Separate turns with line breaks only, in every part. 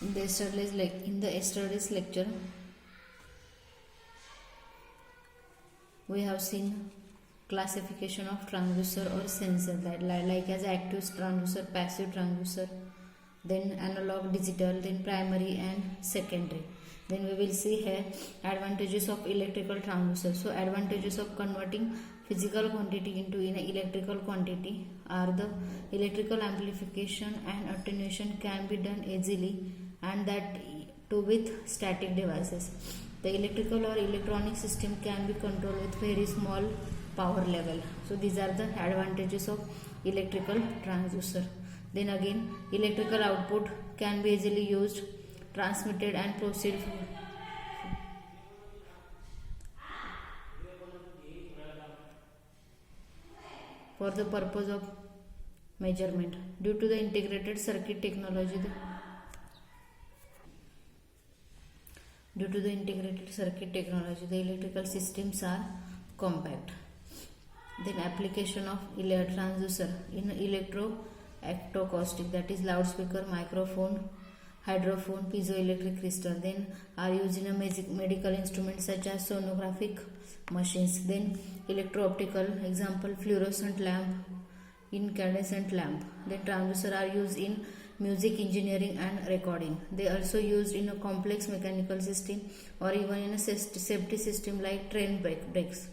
In the yesterday's lecture, we have seen classification of transducer or sensor, that like as active transducer, passive transducer, then analog, digital, then primary and secondary. Then we will see here advantages of electrical transducer. So advantages of converting physical quantity into an electrical quantity are the electrical amplification and attenuation can be done easily, and that too with static devices. The electrical or electronic system can be controlled with very small power level. So these are the advantages of electrical transducer. Then again, electrical output can be easily used, transmitted and proceed for the purpose of measurement. Due to the integrated circuit technology, the electrical systems are compact. Then application of transducer in electroacoustic, that is loudspeaker, microphone, hydrophone, piezoelectric crystal, then are used in a medical instruments such as sonographic machines. Then electro-optical, example fluorescent lamp, incandescent lamp. Then transducer are used in music engineering and recording. They also used in a complex mechanical system or even in a safety system like train brakes.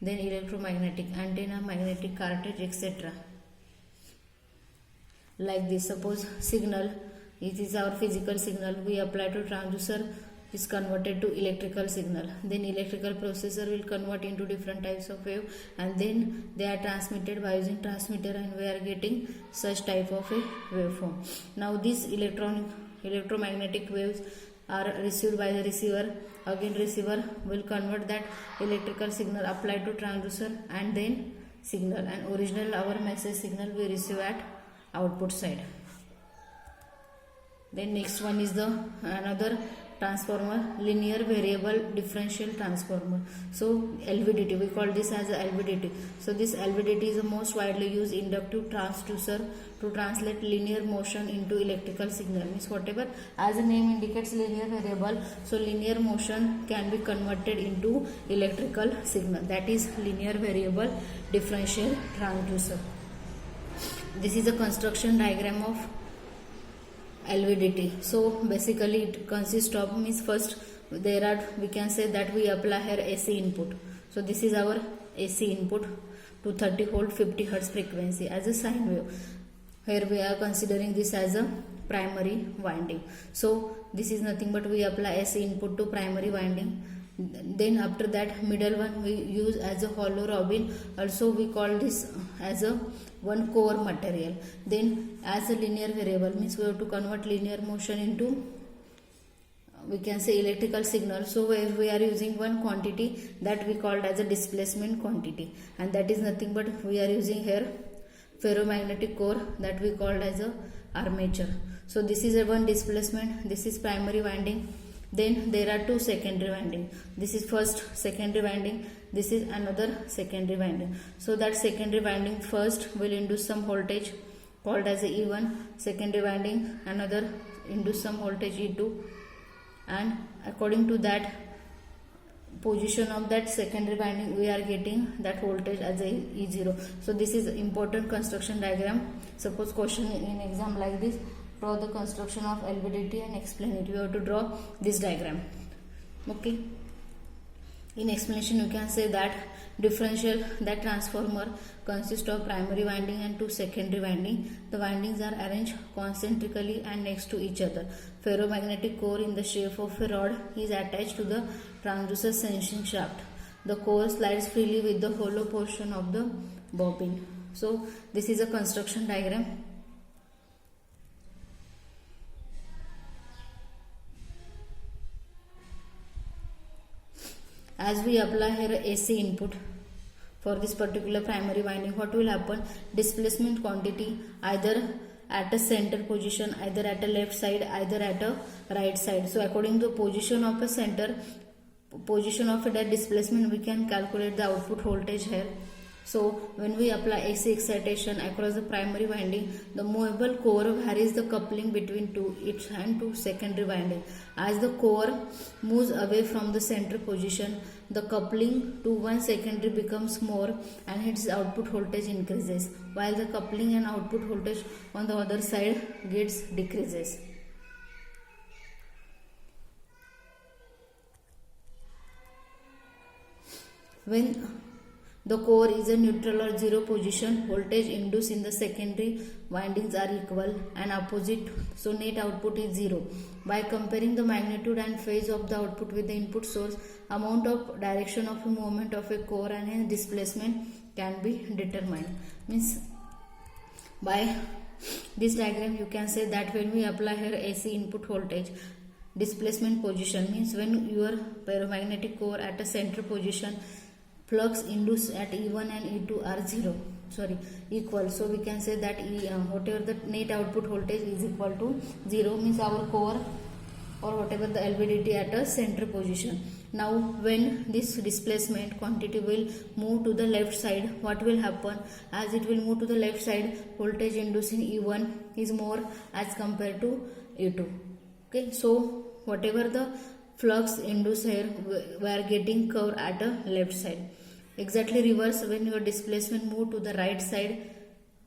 Then electromagnetic, antenna, magnetic cartridge, etc. Like this, suppose signal, it is our physical signal, we apply to transducer, is converted to electrical signal. Then electrical processor will convert into different types of wave, and then they are transmitted by using transmitter, and we are getting such type of a waveform. Now these electromagnetic waves are received by the receiver. Again receiver will convert that electrical signal applied to transducer and then signal, and original our message signal we receive at output side. Then next one is the another transformer, linear variable differential transformer. So LVDT, we call this as a LVDT. So this LVDT is the most widely used inductive transducer to translate linear motion into electrical signal. Means whatever, as the name indicates, linear variable, so linear motion can be converted into electrical signal. That is linear variable differential transducer. This is a construction diagram of LVDT. So basically it consists of, means first there are, we can say that we apply here AC input. So this is our AC input to 30 volt 50 hertz frequency as a sine wave. Here we are considering this as a primary winding. So this is nothing but we apply AC input to primary winding. Then after that middle one we use as a hollow robin, also we call this as a one core material. Then as a linear variable, means we have to convert linear motion into, we can say, electrical signal. So where we are using one quantity that we called as a displacement quantity, and that is nothing but we are using here ferromagnetic core that we called as a armature. So this is a one displacement, this is primary winding. Then there are two secondary winding. This is first secondary winding, this is another secondary winding. So that secondary winding first will induce some voltage called as a E1, secondary winding another induce some voltage E2, and according to that position of that secondary winding we are getting that voltage as a E0. So this is important construction diagram. Suppose question in exam like this, draw the construction of LVDT and explain it. We have to draw this diagram. Okay. In explanation you can say that differential, that transformer consists of primary winding and two secondary winding. The windings are arranged concentrically and next to each other. Ferromagnetic core in the shape of a rod is attached to the transducer sensing shaft. The core slides freely with the hollow portion of the bobbin. So this is a construction diagram. As we apply here AC input for this particular primary winding, what will happen? Displacement quantity either at a center position, either at a left side, either at a right side. So according to the position of a center, position of that displacement, we can calculate the output voltage here. So when we apply AC excitation across the primary winding, the movable core varies the coupling between its and two secondary winding. As the core moves away from the center position, the coupling to one secondary becomes more and its output voltage increases, while the coupling and output voltage on the other side gets decreases. When the core is a neutral or zero position, voltage induced in the secondary windings are equal and opposite, so net output is zero. By comparing the magnitude and phase of the output with the input source, amount of direction of a movement of a core and hence displacement can be determined. Means by this diagram you can say that when we apply here AC input voltage, displacement position means when your ferromagnetic core at a center position, flux induced at E1 and E2 are equal. So we can say that whatever the net output voltage is equal to 0, means our core or whatever the LVDT at a center position. Now when this displacement quantity will move to the left side, what will happen? As it will move to the left side, voltage induced in E1 is more as compared to E2. Okay, so whatever the flux induced here, we are getting curve at a left side. Exactly reverse, when your displacement move to the right side,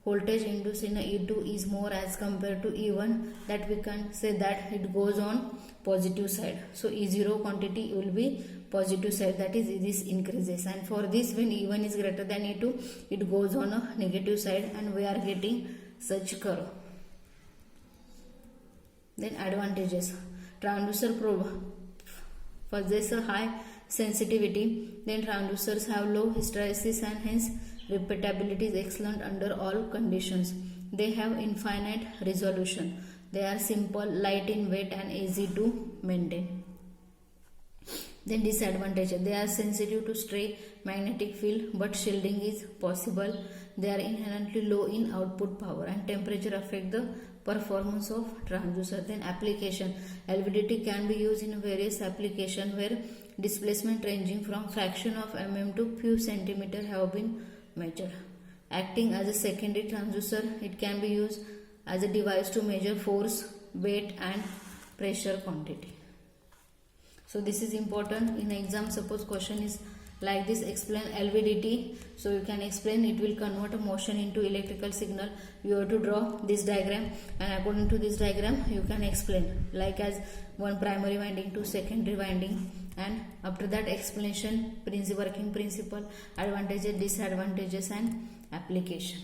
voltage induced in E2 is more as compared to E1, that we can say that it goes on positive side. So E0 quantity will be positive side, that is this increases, and for this when E1 is greater than E2, it goes on a negative side and we are getting such curve. Then advantages: transducer probe possess a high sensitivity, then transducers have low hysteresis and hence repeatability is excellent under all conditions. They have infinite resolution. They are simple, light in weight and easy to maintain. Then disadvantage: they are sensitive to stray magnetic field but shielding is possible. They are inherently low in output power and temperature affect the performance of transducer. Then application: LVDT can be used in various applications where displacement ranging from fraction of mm to few centimeter have been measured. Acting as a secondary transducer, it can be used as a device to measure force, weight and pressure quantity. So this is important in exam. Suppose question is like this: explain LVDT. So you can explain, it will convert a motion into electrical signal. You have to draw this diagram, and according to this diagram you can explain, like as one primary winding to secondary winding, and after that explanation, working principle, advantages, disadvantages and application.